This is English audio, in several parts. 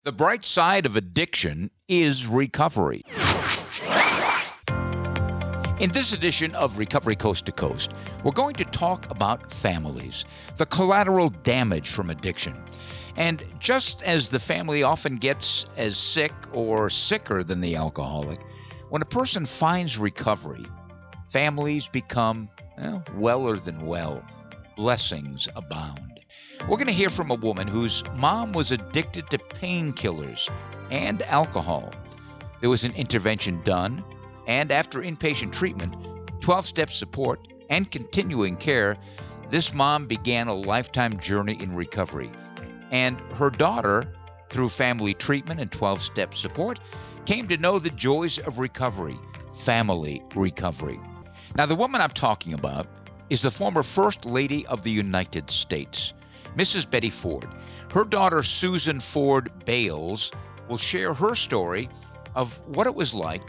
The bright side of addiction is recovery. In this edition of Recovery Coast to Coast, we're going to talk about families, the collateral damage from addiction. And just as the family often gets as sick or sicker than the alcoholic, when a person finds recovery, families become, weller than well. Blessings abound. We're going to hear from a woman whose mom was addicted to painkillers and alcohol. There was an intervention done, and after inpatient treatment, 12-step support, and continuing care, this mom began a lifetime journey in recovery. And her daughter, through family treatment and 12-step support, came to know the joys of recovery, family recovery. Now, the woman I'm talking about is the former First Lady of the United States, Mrs. Betty Ford. Her daughter, Susan Ford Bales, will share her story of what it was like,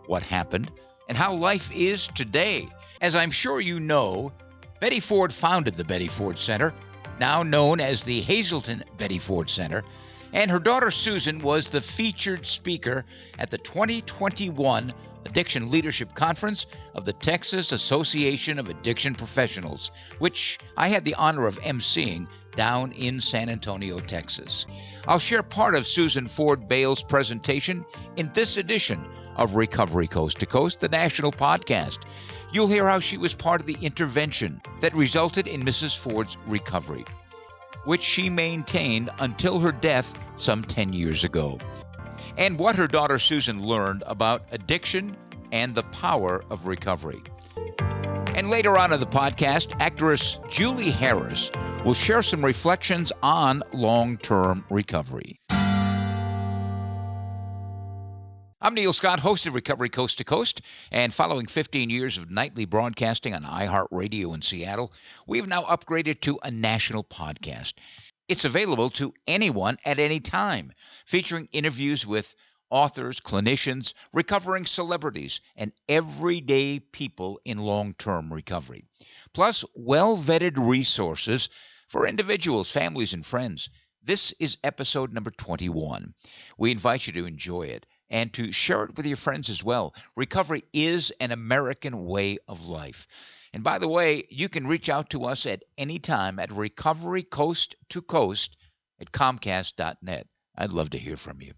what happened, and how life is today. As I'm sure you know, Betty Ford founded the Betty Ford Center, now known as the Hazelton Betty Ford Center, and her daughter Susan was the featured speaker at the 2021 Addiction Leadership Conference of the Texas Association of Addiction Professionals, which I had the honor of emceeing down in San Antonio, Texas. I'll share part of Susan Ford Bales' presentation in this edition of Recovery Coast to Coast, the national podcast. You'll hear how she was part of the intervention that resulted in Mrs. Ford's recovery, which she maintained until her death some 10 years ago, and what her daughter Susan learned about addiction and the power of recovery. And later on in the podcast, actress Julie Harris will share some reflections on long-term recovery. I'm Neil Scott, host of Recovery Coast to Coast, and following 15 years of nightly broadcasting on iHeartRadio in Seattle, we've now upgraded to a national podcast. It's available to anyone at any time, featuring interviews with authors, clinicians, recovering celebrities, and everyday people in long-term recovery. Plus, well-vetted resources for individuals, families, and friends. This is episode number 21. We invite you to enjoy it and to share it with your friends as well. Recovery is an American way of life. And by the way, you can reach out to us at any time at recoverycoasttocoast@comcast.net. I'd love to hear from you.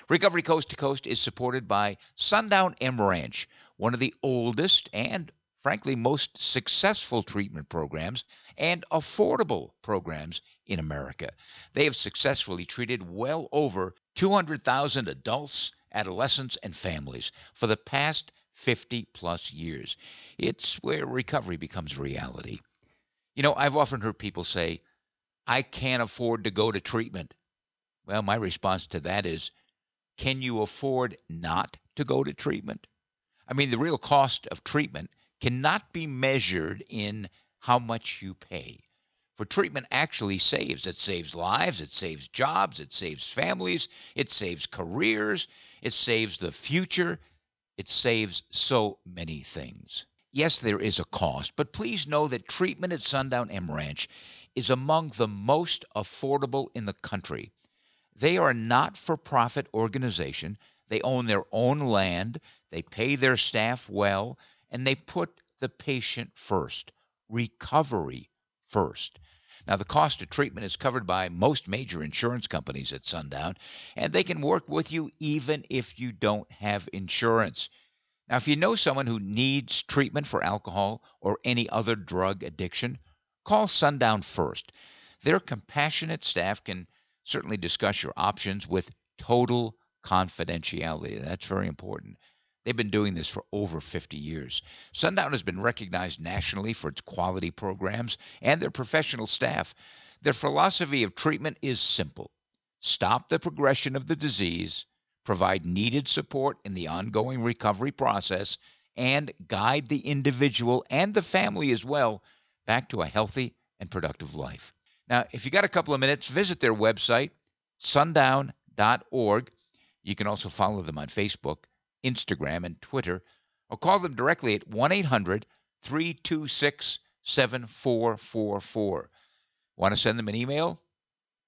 Recovery Coast to Coast is supported by Sundown M Ranch, one of the oldest and, frankly, most successful treatment programs and affordable programs in America. They have successfully treated well over 200,000 adults, adolescents, and families for the past 50-plus years. It's where recovery becomes reality. You know, I've often heard people say, I can't afford to go to treatment. Well, my response to that is, can you afford not to go to treatment? I mean, the real cost of treatment cannot be measured in how much you pay. For treatment actually saves. It saves lives, it saves jobs, it saves families, it saves careers, it saves the future, it saves so many things. Yes, there is a cost, but please know that treatment at Sundown M Ranch is among the most affordable in the country. They are a not-for-profit organization. They own their own land, they pay their staff well, and they put the patient first, recovery first. Now, the cost of treatment is covered by most major insurance companies at Sundown, and they can work with you even if you don't have insurance. Now, if you know someone who needs treatment for alcohol or any other drug addiction, call Sundown first. Their compassionate staff can certainly discuss your options with total confidentiality. That's very important. They've been doing this for over 50 years. Sundown has been recognized nationally for its quality programs and their professional staff. Their philosophy of treatment is simple. Stop the progression of the disease, provide needed support in the ongoing recovery process, and guide the individual and the family as well back to a healthy and productive life. Now, if you got a couple of minutes, visit their website, sundown.org. You can also follow them on Facebook, Instagram, and Twitter, or call them directly at 1-800-326-7444. Want to send them an email?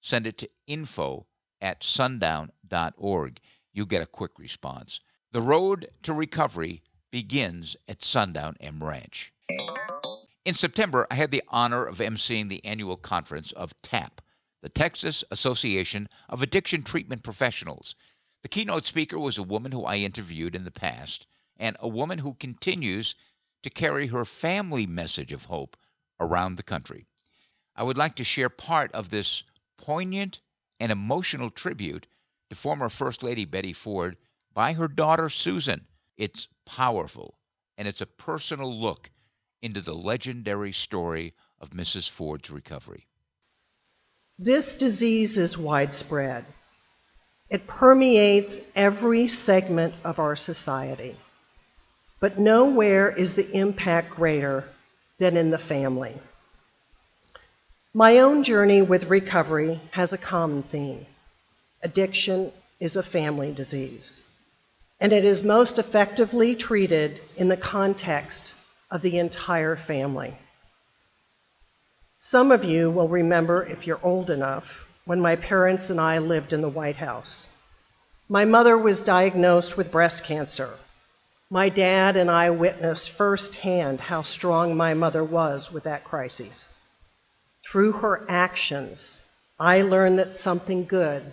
send it to info@sundown.org. You'll get a quick response. The road to recovery begins at Sundown M Ranch. In September, I had the honor of emceeing the annual conference of TAP, the Texas Association of Addiction Treatment Professionals. The keynote speaker was a woman who I interviewed in the past, and a woman who continues to carry her family message of hope around the country. I would like to share part of this poignant and emotional tribute to former First Lady Betty Ford by her daughter Susan. It's powerful, and it's a personal look into the legendary story of Mrs. Ford's recovery. This disease is widespread. It permeates every segment of our society. But nowhere is the impact greater than in the family. My own journey with recovery has a common theme. Addiction is a family disease, and it is most effectively treated in the context of the entire family. Some of you will remember, if you're old enough, when my parents and I lived in the White House. My mother was diagnosed with breast cancer. My dad and I witnessed firsthand how strong my mother was with that crisis. Through her actions, I learned that something good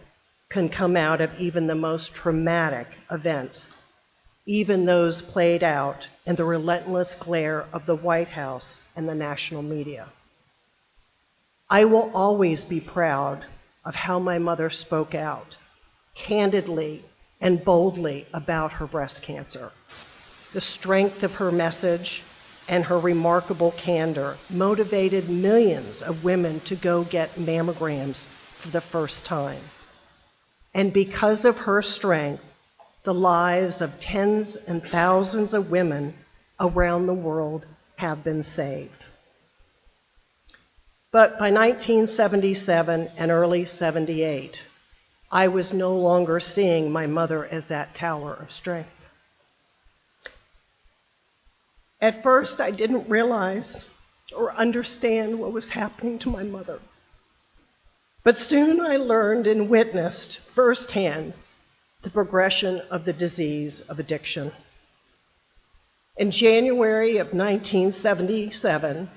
can come out of even the most traumatic events, even those played out in the relentless glare of the White House and the national media. I will always be proud of how my mother spoke out, candidly and boldly about her breast cancer. The strength of her message and her remarkable candor motivated millions of women to go get mammograms for the first time. And because of her strength, the lives of tens and thousands of women around the world have been saved. But by 1977 and early 78, I was no longer seeing my mother as that tower of strength. At first, I didn't realize or understand what was happening to my mother. But soon I learned and witnessed firsthand the progression of the disease of addiction. In January of 1977,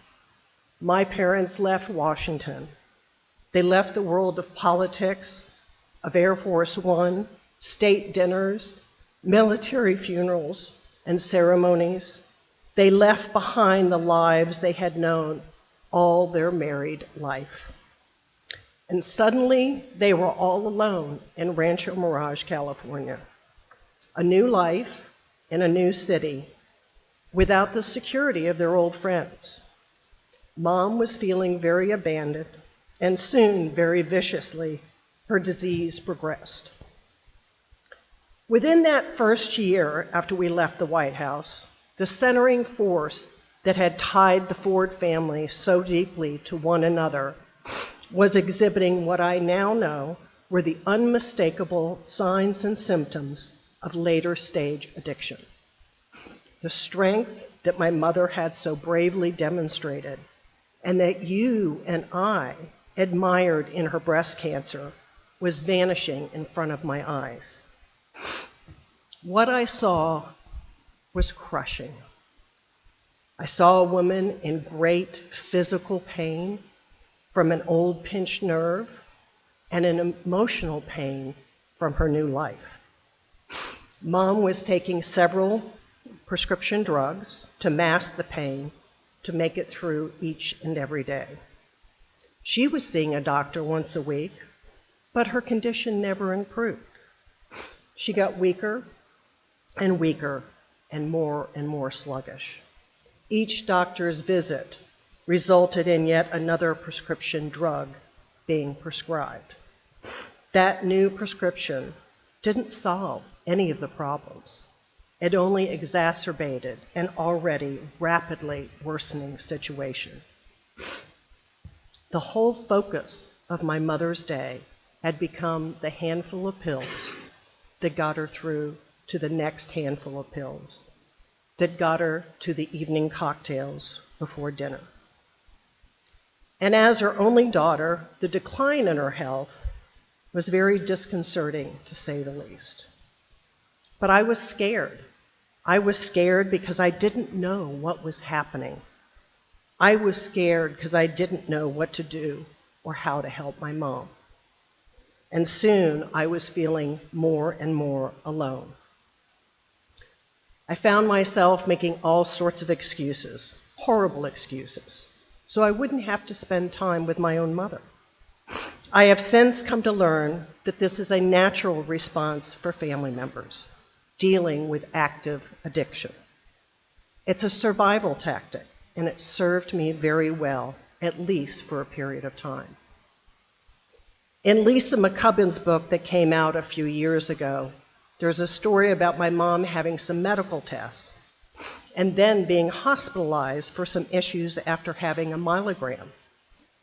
my parents left Washington. They left the world of politics, of Air Force One, state dinners, military funerals, and ceremonies. They left behind the lives they had known all their married life. And suddenly, they were all alone in Rancho Mirage, California. A new life in a new city, without the security of their old friends. Mom was feeling very abandoned, and soon, very viciously, her disease progressed. Within that first year after we left the White House, the centering force that had tied the Ford family so deeply to one another was exhibiting what I now know were the unmistakable signs and symptoms of later stage addiction. The strength that my mother had so bravely demonstrated, and that you and I admired in her breast cancer, was vanishing in front of my eyes. What I saw was crushing. I saw a woman in great physical pain from an old pinched nerve and an emotional pain from her new life. Mom was taking several prescription drugs to mask the pain, to make it through each and every day. She was seeing a doctor once a week, but her condition never improved. She got weaker and weaker and more sluggish. Each doctor's visit resulted in yet another prescription drug being prescribed. That new prescription didn't solve any of the problems. It only exacerbated an already rapidly worsening situation. The whole focus of my mother's day had become the handful of pills that got her through to the next handful of pills, that got her to the evening cocktails before dinner. And as her only daughter, the decline in her health was very disconcerting, to say the least. But I was scared. I was scared because I didn't know what was happening. I was scared because I didn't know what to do or how to help my mom. And soon I was feeling more and more alone. I found myself making all sorts of excuses, horrible excuses, so I wouldn't have to spend time with my own mother. I have since come to learn that this is a natural response for family members dealing with active addiction. It's a survival tactic, and it served me very well, at least for a period of time. In Lisa McCubbin's book that came out a few years ago, there's a story about my mom having some medical tests and then being hospitalized for some issues after having a myelogram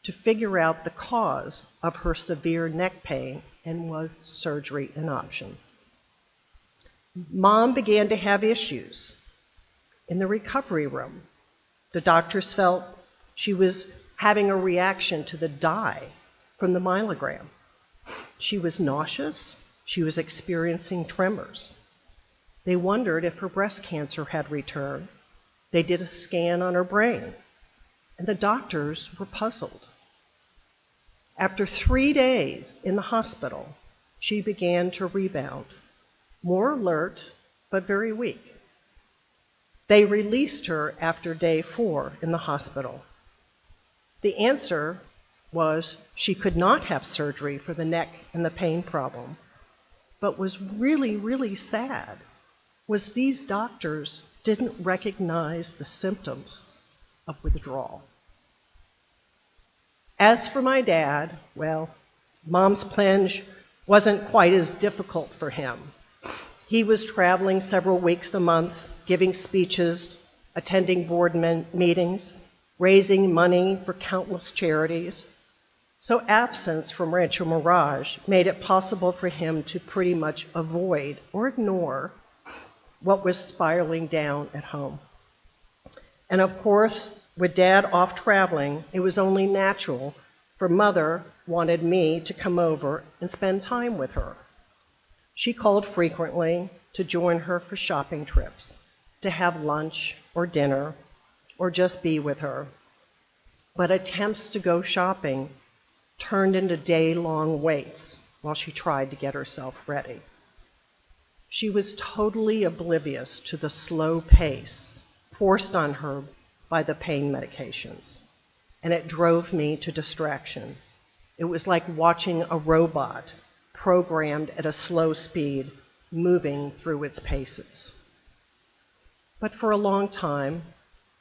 to figure out the cause of her severe neck pain, and was surgery an option. Mom began to have issues in the recovery room. The doctors felt she was having a reaction to the dye from the myelogram. She was nauseous. She was experiencing tremors. They wondered if her breast cancer had returned. They did a scan on her brain, and the doctors were puzzled. After 3 days in the hospital, she began to rebound, more alert, but very weak. They released her after day 4 in the hospital. The answer was she could not have surgery for the neck and the pain problem, but was really, really sad was these doctors didn't recognize the symptoms of withdrawal. As for my dad, well, Mom's plunge wasn't quite as difficult for him. He was traveling several weeks a month, giving speeches, attending board meetings, raising money for countless charities. So absence from Rancho Mirage made it possible for him to pretty much avoid or ignore what was spiraling down at home. And of course, with Dad off traveling, it was only natural for Mother wanted me to come over and spend time with her. She called frequently to join her for shopping trips, to have lunch or dinner, or just be with her. But attempts to go shopping turned into day-long waits while she tried to get herself ready. She was totally oblivious to the slow pace forced on her by the pain medications, and it drove me to distraction. It was like watching a robot programmed at a slow speed moving through its paces. But for a long time,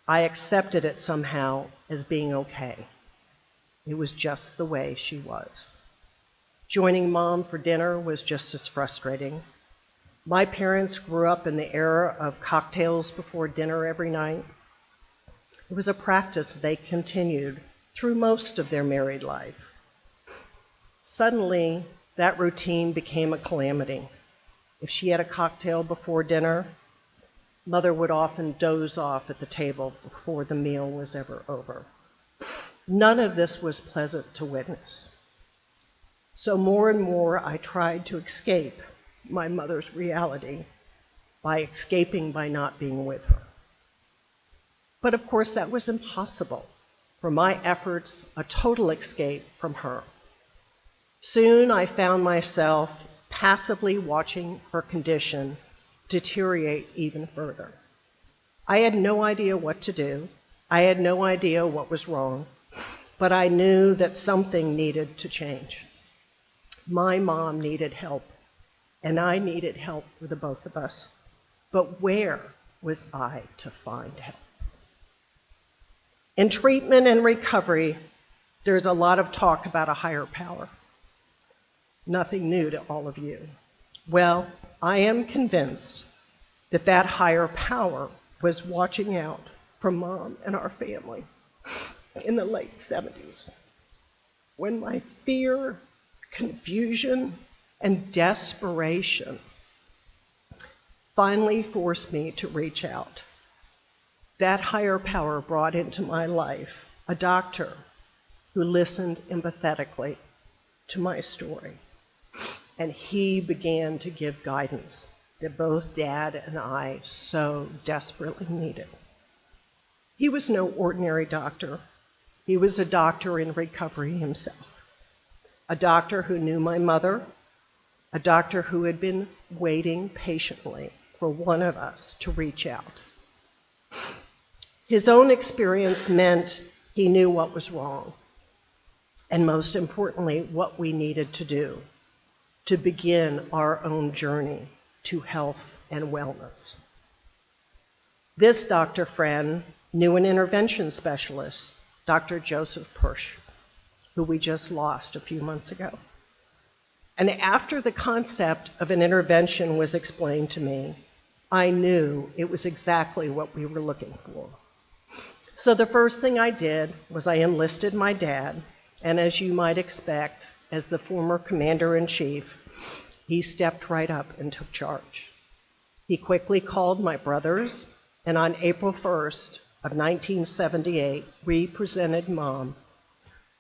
I accepted it somehow as being okay. It was just the way she was. Joining Mom for dinner was just as frustrating. My parents grew up in the era of cocktails before dinner every night. It was a practice they continued through most of their married life. Suddenly, that routine became a calamity. If she had a cocktail before dinner, Mother would often doze off at the table before the meal was ever over. None of this was pleasant to witness. So more and more I tried to escape my mother's reality by escaping by not being with her. But of course that was impossible. For my efforts, a total escape from her. Soon I found myself passively watching her condition deteriorate even further. I had no idea what to do. I had no idea what was wrong, but I knew that something needed to change. My mom needed help, and I needed help for the both of us. But where was I to find help? In treatment and recovery, there's a lot of talk about a higher power. Nothing new to all of you. Well, I am convinced that that higher power was watching out for Mom and our family in the late 70s, when my fear, confusion, and desperation finally forced me to reach out. That higher power brought into my life a doctor who listened empathetically to my story. And he began to give guidance that both Dad and I so desperately needed. He was no ordinary doctor. He was a doctor in recovery himself. A doctor who knew my mother, a doctor who had been waiting patiently for one of us to reach out. His own experience meant he knew what was wrong, and most importantly, what we needed to do to begin our own journey to health and wellness. This doctor friend knew an intervention specialist, Dr. Joseph Persh, who we just lost a few months ago. And after the concept of an intervention was explained to me, I knew it was exactly what we were looking for. So the first thing I did was I enlisted my dad, and as you might expect, as the former commander-in-chief, he stepped right up and took charge. He quickly called my brothers, and on April 1st of 1978, we presented Mom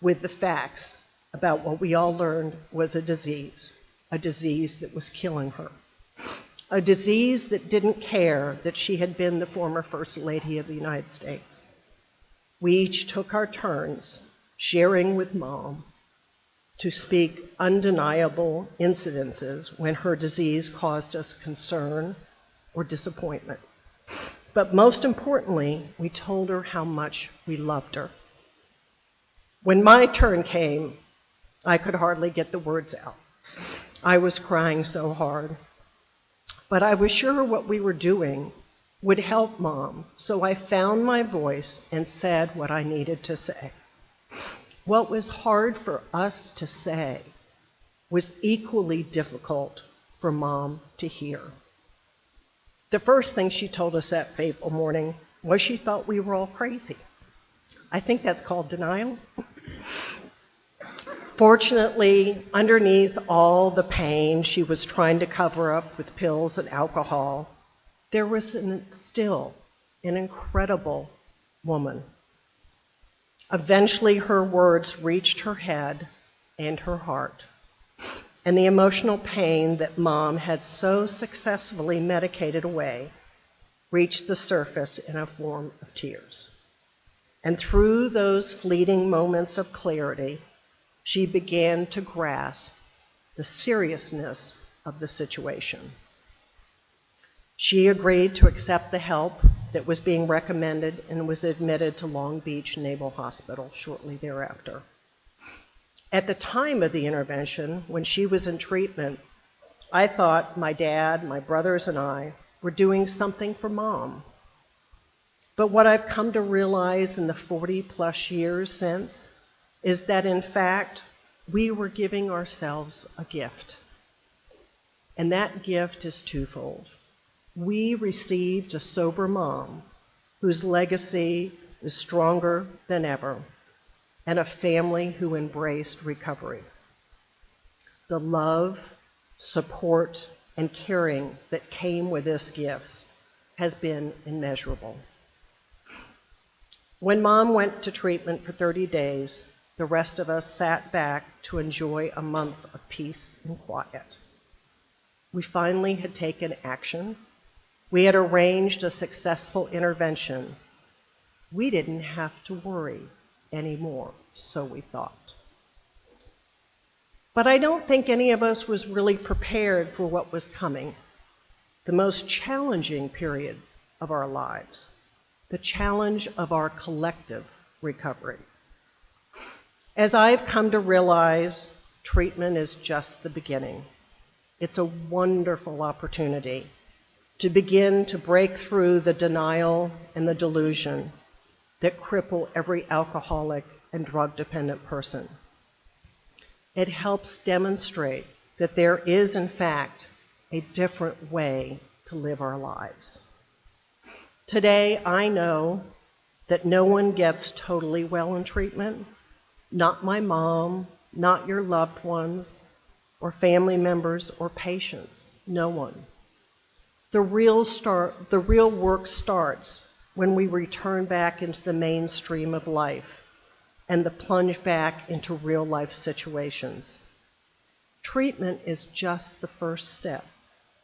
with the facts about what we all learned was a disease that was killing her, a disease that didn't care that she had been the former First Lady of the United States. We each took our turns sharing with Mom to speak undeniable incidences when her disease caused us concern or disappointment. But most importantly, we told her how much we loved her. When my turn came, I could hardly get the words out. I was crying so hard. But I was sure what we were doing would help Mom, so I found my voice and said what I needed to say. What was hard for us to say was equally difficult for Mom to hear. The first thing she told us that fateful morning was she thought we were all crazy. I think that's called denial. Fortunately, underneath all the pain she was trying to cover up with pills and alcohol, there was still an incredible woman. Eventually, her words reached her head and her heart, and the emotional pain that Mom had so successfully medicated away reached the surface in a form of tears. And through those fleeting moments of clarity, she began to grasp the seriousness of the situation. She agreed to accept the help that was being recommended and was admitted to Long Beach Naval Hospital shortly thereafter. At the time of the intervention, when she was in treatment, I thought my dad, my brothers, and I were doing something for Mom. But what I've come to realize in the 40-plus years since is that, in fact, we were giving ourselves a gift. And that gift is twofold. We received a sober Mom whose legacy is stronger than ever, and a family who embraced recovery. The love, support, and caring that came with this gift has been immeasurable. When Mom went to treatment for 30 days, the rest of us sat back to enjoy a month of peace and quiet. We finally had taken action. We had arranged a successful intervention. We didn't have to worry anymore, so we thought. But I don't think any of us was really prepared for what was coming, the most challenging period of our lives, the challenge of our collective recovery. As I've come to realize, treatment is just the beginning. It's a wonderful opportunity to begin to break through the denial and the delusion that cripple every alcoholic and drug-dependent person. It helps demonstrate that there is, in fact, a different way to live our lives. Today, I know that no one gets totally well in treatment. Not my mom, not your loved ones, or family members, or patients. No one. The real work starts when we return back into the mainstream of life and the plunge back into real life situations. Treatment is just the first step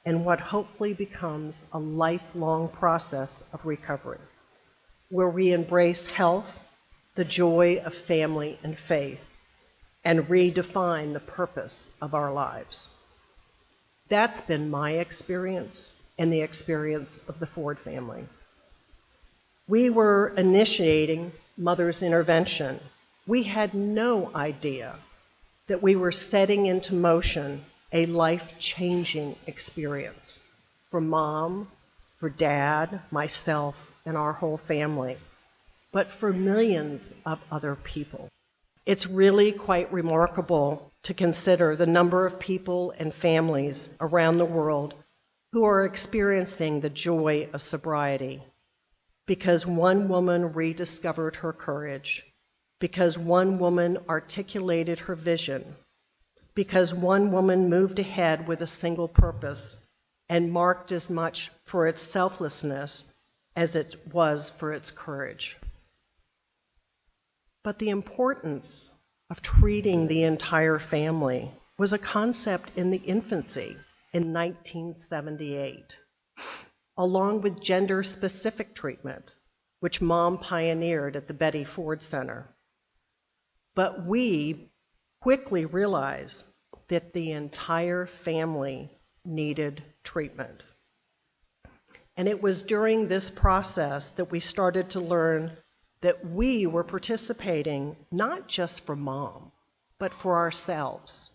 in what hopefully becomes a lifelong process of recovery, where we embrace health, the joy of family and faith, and redefine the purpose of our lives. That's been my experience and the experience of the Ford family. We were initiating Mother's Intervention. We had no idea that we were setting into motion a life-changing experience for Mom, for Dad, myself, and our whole family, but for millions of other people. It's really quite remarkable to consider the number of people and families around the world who are experiencing the joy of sobriety because one woman rediscovered her courage, because one woman articulated her vision, because one woman moved ahead with a single purpose and marked as much for its selflessness as it was for its courage. But the importance of treating the entire family was a concept in the infancy in 1978, along with gender-specific treatment, which Mom pioneered at the Betty Ford Center. But we quickly realized that the entire family needed treatment. And it was during this process that we started to learn that we were participating not just for Mom, but for ourselves.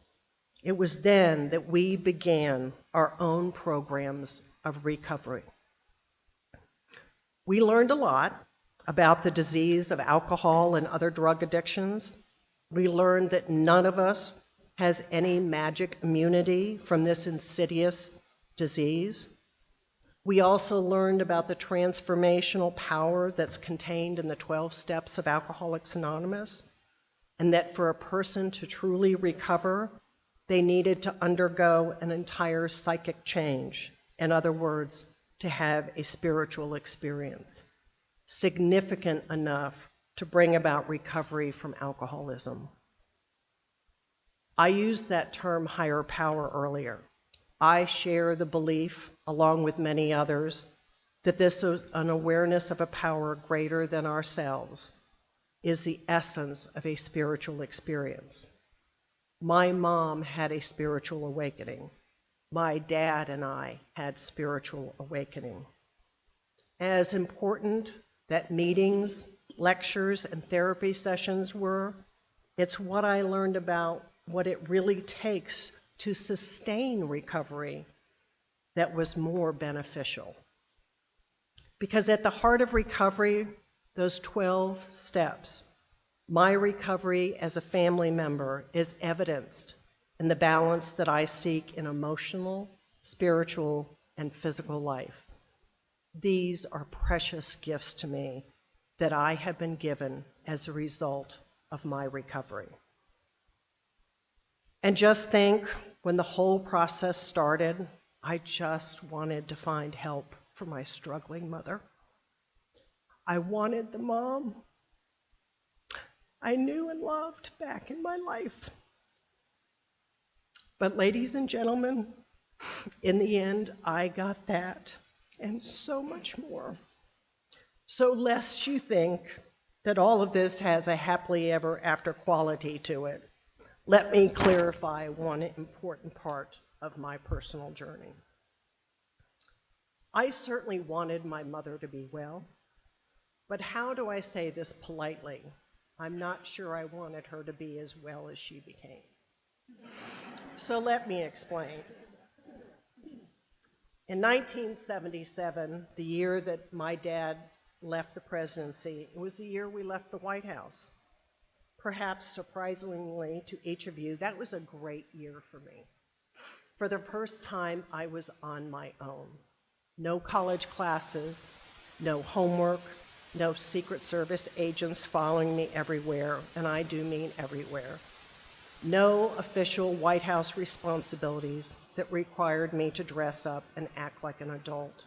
It was then that we began our own programs of recovery. We learned a lot about the disease of alcohol and other drug addictions. We learned that none of us has any magic immunity from this insidious disease. We also learned about the transformational power that's contained in the 12 steps of Alcoholics Anonymous, and that for a person to truly recover, they needed to undergo an entire psychic change. In other words, to have a spiritual experience, significant enough to bring about recovery from alcoholism. I used that term higher power earlier. I share the belief, along with many others, that this is an awareness of a power greater than ourselves is the essence of a spiritual experience. My mom had a spiritual awakening. My dad and I had spiritual awakening. As important that meetings, lectures, and therapy sessions were, it's what I learned about what it really takes to sustain recovery that was more beneficial. Because at the heart of recovery, those 12 steps, my recovery as a family member is evidenced in the balance that I seek in emotional, spiritual, and physical life. These are precious gifts to me that I have been given as a result of my recovery. And just think, when the whole process started, I just wanted to find help for my struggling mother. I wanted the mom I knew and loved back in my life. But ladies and gentlemen, in the end, I got that and so much more. So lest you think that all of this has a happily ever after quality to it, let me clarify one important part of my personal journey. I certainly wanted my mother to be well, but how do I say this politely? I'm not sure I wanted her to be as well as she became. So let me explain. In 1977, the year that my dad left the presidency, it was the year we left the White House. Perhaps surprisingly to each of you, that was a great year for me. For the first time, I was on my own. No college classes, no homework, no Secret Service agents following me everywhere, and I do mean everywhere. No official White House responsibilities that required me to dress up and act like an adult.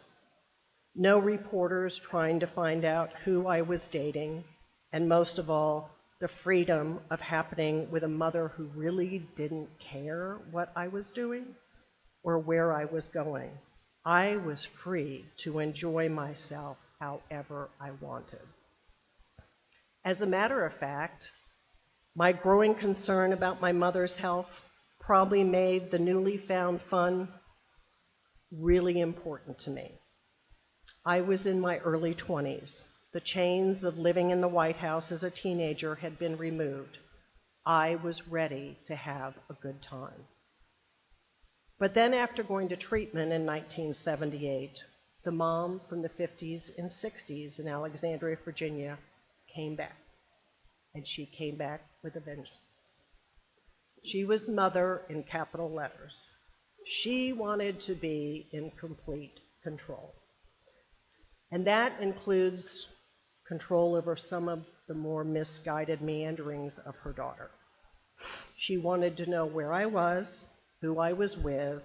No reporters trying to find out who I was dating, and most of all, the freedom of happening with a mother who really didn't care what I was doing or where I was going. I was free to enjoy myself however I wanted. As a matter of fact, my growing concern about my mother's health probably made the newly found fun really important to me. I was in my early 20s. The chains of living in the White House as a teenager had been removed. I was ready to have a good time. But then after going to treatment in 1978, the mom from the 50s and 60s in Alexandria, Virginia, came back. And she came back with a vengeance. She was mother in capital letters. She wanted to be in complete control. And that includes control over some of the more misguided meanderings of her daughter. She wanted to know where I was, who I was with,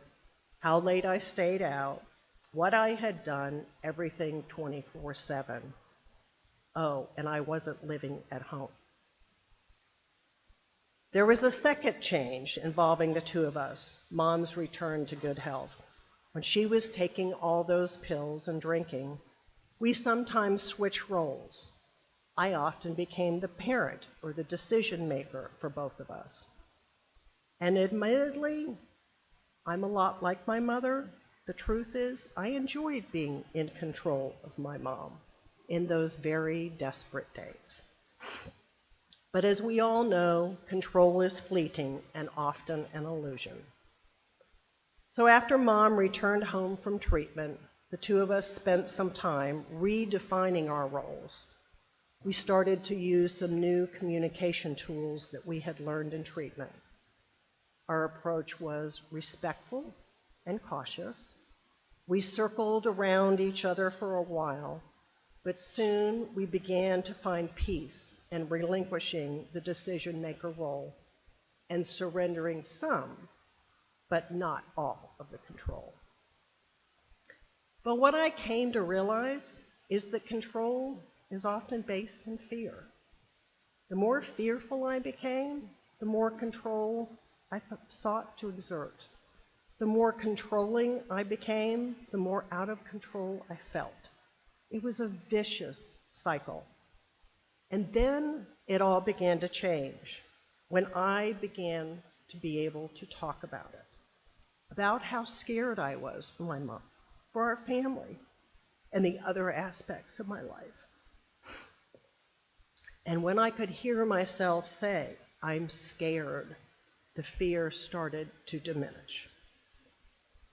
how late I stayed out, what I had done, everything 24/7. Oh, and I wasn't living at home. There was a second change involving the two of us, Mom's return to good health. When she was taking all those pills and drinking, we sometimes switched roles. I often became the parent or the decision maker for both of us. And admittedly, I'm a lot like my mother. The truth is, I enjoyed being in control of my mom in those very desperate days. But as we all know, control is fleeting and often an illusion. So after Mom returned home from treatment, the two of us spent some time redefining our roles. We started to use some new communication tools that we had learned in treatment. Our approach was respectful and cautious. We circled around each other for a while, but soon we began to find peace in relinquishing the decision-maker role and surrendering some, but not all, of the control. But what I came to realize is that control is often based in fear. The more fearful I became, the more control I sought to exert. The more controlling I became, the more out of control I felt. It was a vicious cycle. And then it all began to change when I began to be able to talk about how scared I was for my mom, for our family, and the other aspects of my life. And when I could hear myself say, I'm scared, the fear started to diminish.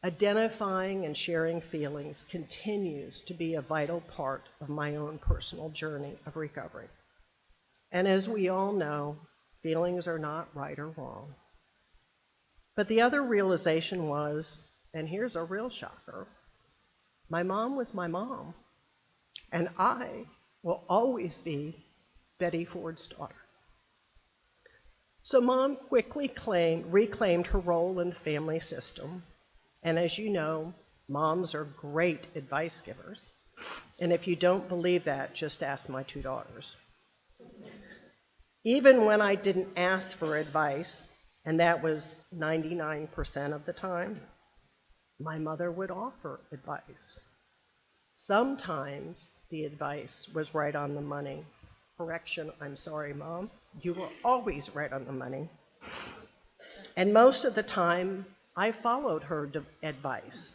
Identifying and sharing feelings continues to be a vital part of my own personal journey of recovery. And as we all know, feelings are not right or wrong. But the other realization was, and here's a real shocker, my mom was my mom, and I will always be Betty Ford's daughter. So Mom quickly reclaimed her role in the family system. And as you know, moms are great advice givers. And if you don't believe that, just ask my two daughters. Even when I didn't ask for advice, and that was 99% of the time, my mother would offer advice. Sometimes the advice was right on the money. Correction, I'm sorry, Mom. You were always right on the money. And most of the time, I followed her advice.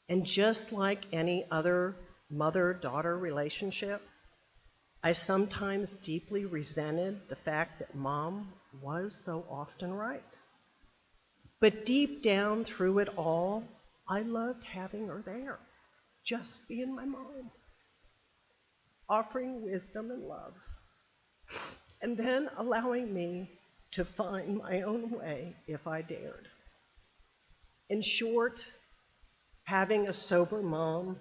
And just like any other mother-daughter relationship, I sometimes deeply resented the fact that Mom was so often right. But deep down through it all, I loved having her there, just being my mom, offering wisdom and love, and then allowing me to find my own way if I dared. In short, having a sober mom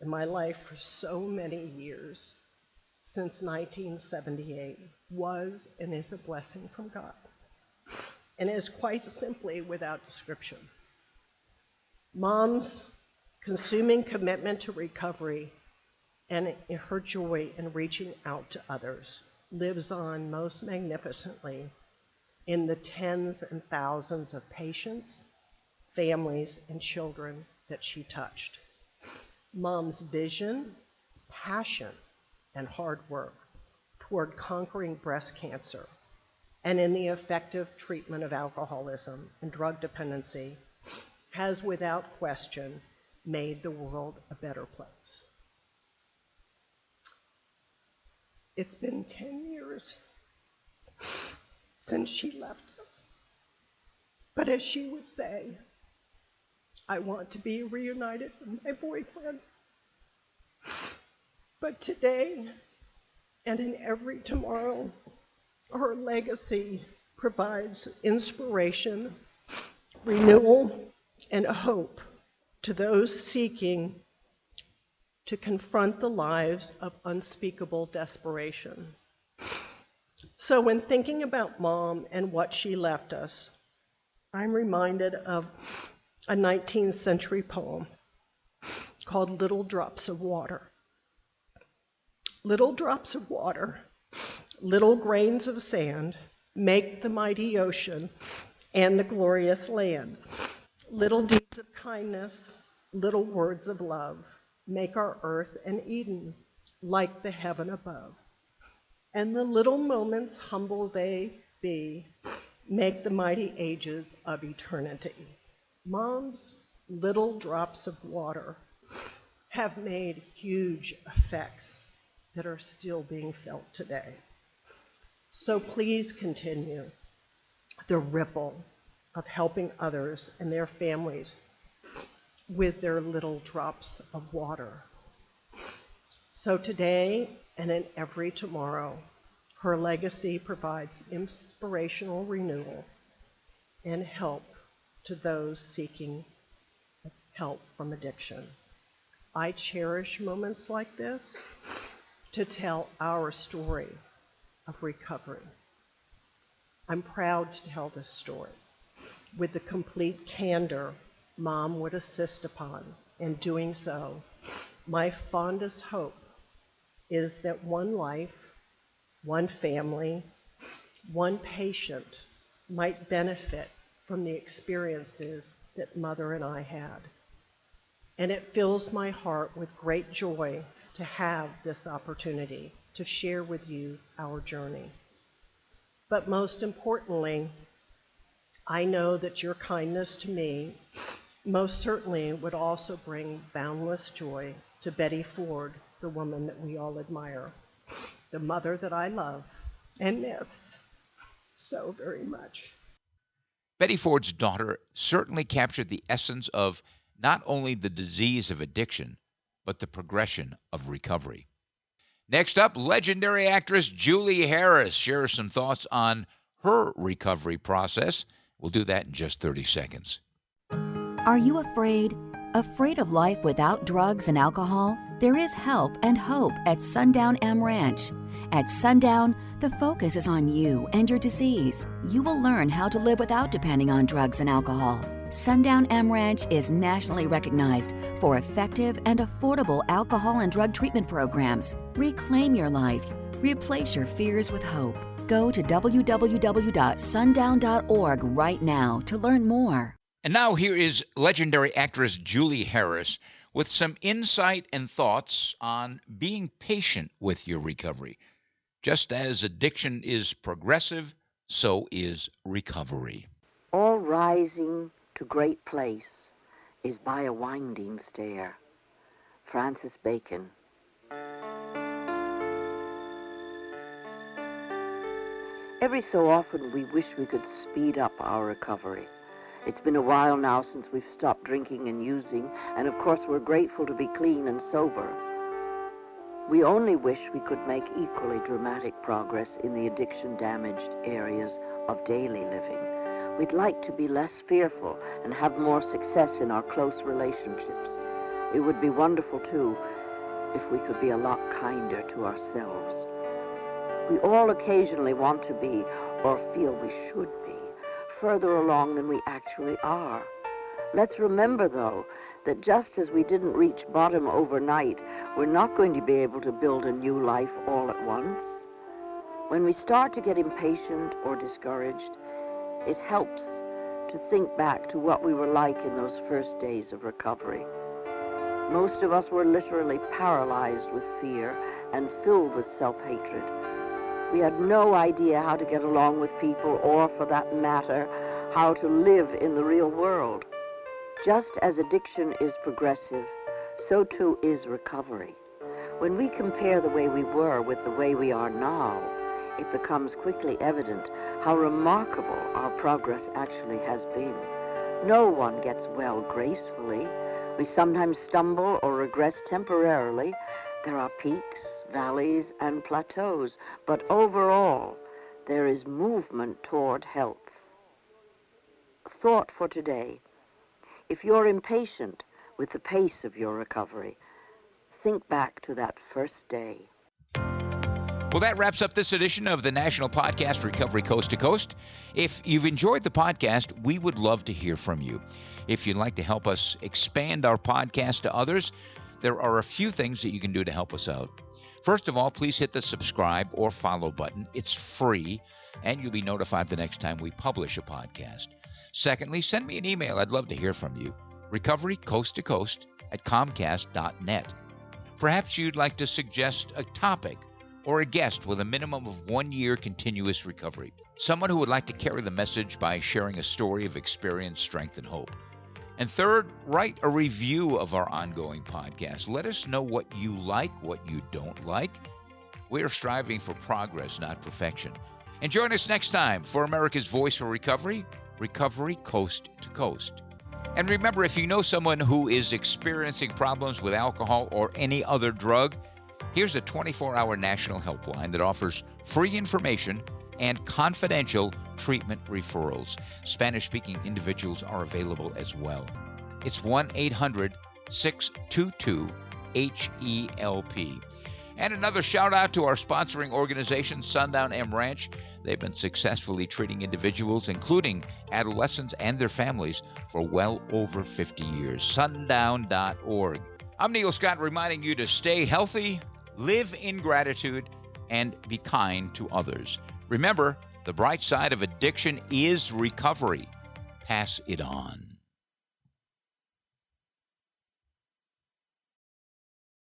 in my life for so many years, since 1978, was and is a blessing from God, and is quite simply without description. Mom's consuming commitment to recovery and her joy in reaching out to others lives on most magnificently in the tens and thousands of patients, families, and children that she touched. Mom's vision, passion, and hard work toward conquering breast cancer and in the effective treatment of alcoholism and drug dependency has without question made the world a better place. It's been 10 years since she left us. But as she would say, I want to be reunited with my boyfriend. But today, and in every tomorrow, her legacy provides inspiration, renewal, and hope to those seeking to confront the lives of unspeakable desperation. So when thinking about Mom and what she left us, I'm reminded of a 19th century poem called Little Drops of Water. Little drops of water, little grains of sand, make the mighty ocean and the glorious land. Little deeds of kindness, little words of love, make our earth an Eden, like the heaven above. And the little moments, humble they be, make the mighty ages of eternity. Mom's little drops of water have made huge effects that are still being felt today. So please continue the ripple of helping others and their families with their little drops of water. So today and in every tomorrow, her legacy provides inspirational renewal and help to those seeking help from addiction. I cherish moments like this to tell our story of recovery. I'm proud to tell this story with the complete candor Mom would insist upon. In doing so, my fondest hope is that one life, one family, one patient might benefit from the experiences that Mother and I had. And it fills my heart with great joy to have this opportunity to share with you our journey. But most importantly, I know that your kindness to me most certainly would also bring boundless joy to Betty Ford, the woman that we all admire, the mother that I love and miss so very much. Betty Ford's daughter certainly captured the essence of not only the disease of addiction, but the progression of recovery. Next up, legendary actress Julie Harris shares some thoughts on her recovery process. We'll do that in just 30 seconds. Are you afraid? Afraid of life without drugs and alcohol? There is help and hope at Sundown M Ranch. At Sundown, the focus is on you and your disease. You will learn how to live without depending on drugs and alcohol. Sundown M Ranch is nationally recognized for effective and affordable alcohol and drug treatment programs. Reclaim your life. Replace your fears with hope. Go to www.sundown.org right now to learn more. And now here is legendary actress Julie Harris with some insight and thoughts on being patient with your recovery. Just as addiction is progressive, so is recovery. All rising to great place is by a winding stair. Francis Bacon. Every so often we wish we could speed up our recovery. It's been a while now since we've stopped drinking and using, and of course we're grateful to be clean and sober. We only wish we could make equally dramatic progress in the addiction-damaged areas of daily living. We'd like to be less fearful and have more success in our close relationships. It would be wonderful, too, if we could be a lot kinder to ourselves. We all occasionally want to be, or feel we should be, further along than we actually are. Let's remember, though, that just as we didn't reach bottom overnight, we're not going to be able to build a new life all at once. When we start to get impatient or discouraged, it helps to think back to what we were like in those first days of recovery. Most of us were literally paralyzed with fear and filled with self-hatred. We had no idea how to get along with people, or for that matter, how to live in the real world. Just as addiction is progressive, so too is recovery. When we compare the way we were with the way we are now, it becomes quickly evident how remarkable our progress actually has been. No one gets well gracefully. We sometimes stumble or regress temporarily. There are peaks, valleys, and plateaus, but overall, there is movement toward health. Thought for today. If you're impatient with the pace of your recovery, think back to that first day. Well, that wraps up this edition of the National Podcast Recovery Coast to Coast. If you've enjoyed the podcast, we would love to hear from you. If you'd like to help us expand our podcast to others, there are a few things that you can do to help us out. First of all, please hit the subscribe or follow button. It's free, and you'll be notified the next time we publish a podcast. Secondly, send me an email. I'd love to hear from you. recoverycoasttocoast@comcast.net. Perhaps you'd like to suggest a topic or a guest with a minimum of 1 year continuous recovery. Someone who would like to carry the message by sharing a story of experience, strength, and hope. And third, write a review of our ongoing podcast. Let us know what you like, what you don't like. We are striving for progress, not perfection. And join us next time for America's Voice for Recovery, Recovery Coast to Coast. And remember, if you know someone who is experiencing problems with alcohol or any other drug, here's a 24-hour national helpline that offers free information and confidential treatment referrals. Spanish-speaking individuals are available as well. It's 1-800-622-HELP. And another shout-out to our sponsoring organization, Sundown M Ranch. They've been successfully treating individuals, including adolescents and their families, for well over 50 years. Sundown.org. I'm Neil Scott, reminding you to stay healthy, live in gratitude, and be kind to others. Remember, the bright side of addiction is recovery. Pass it on.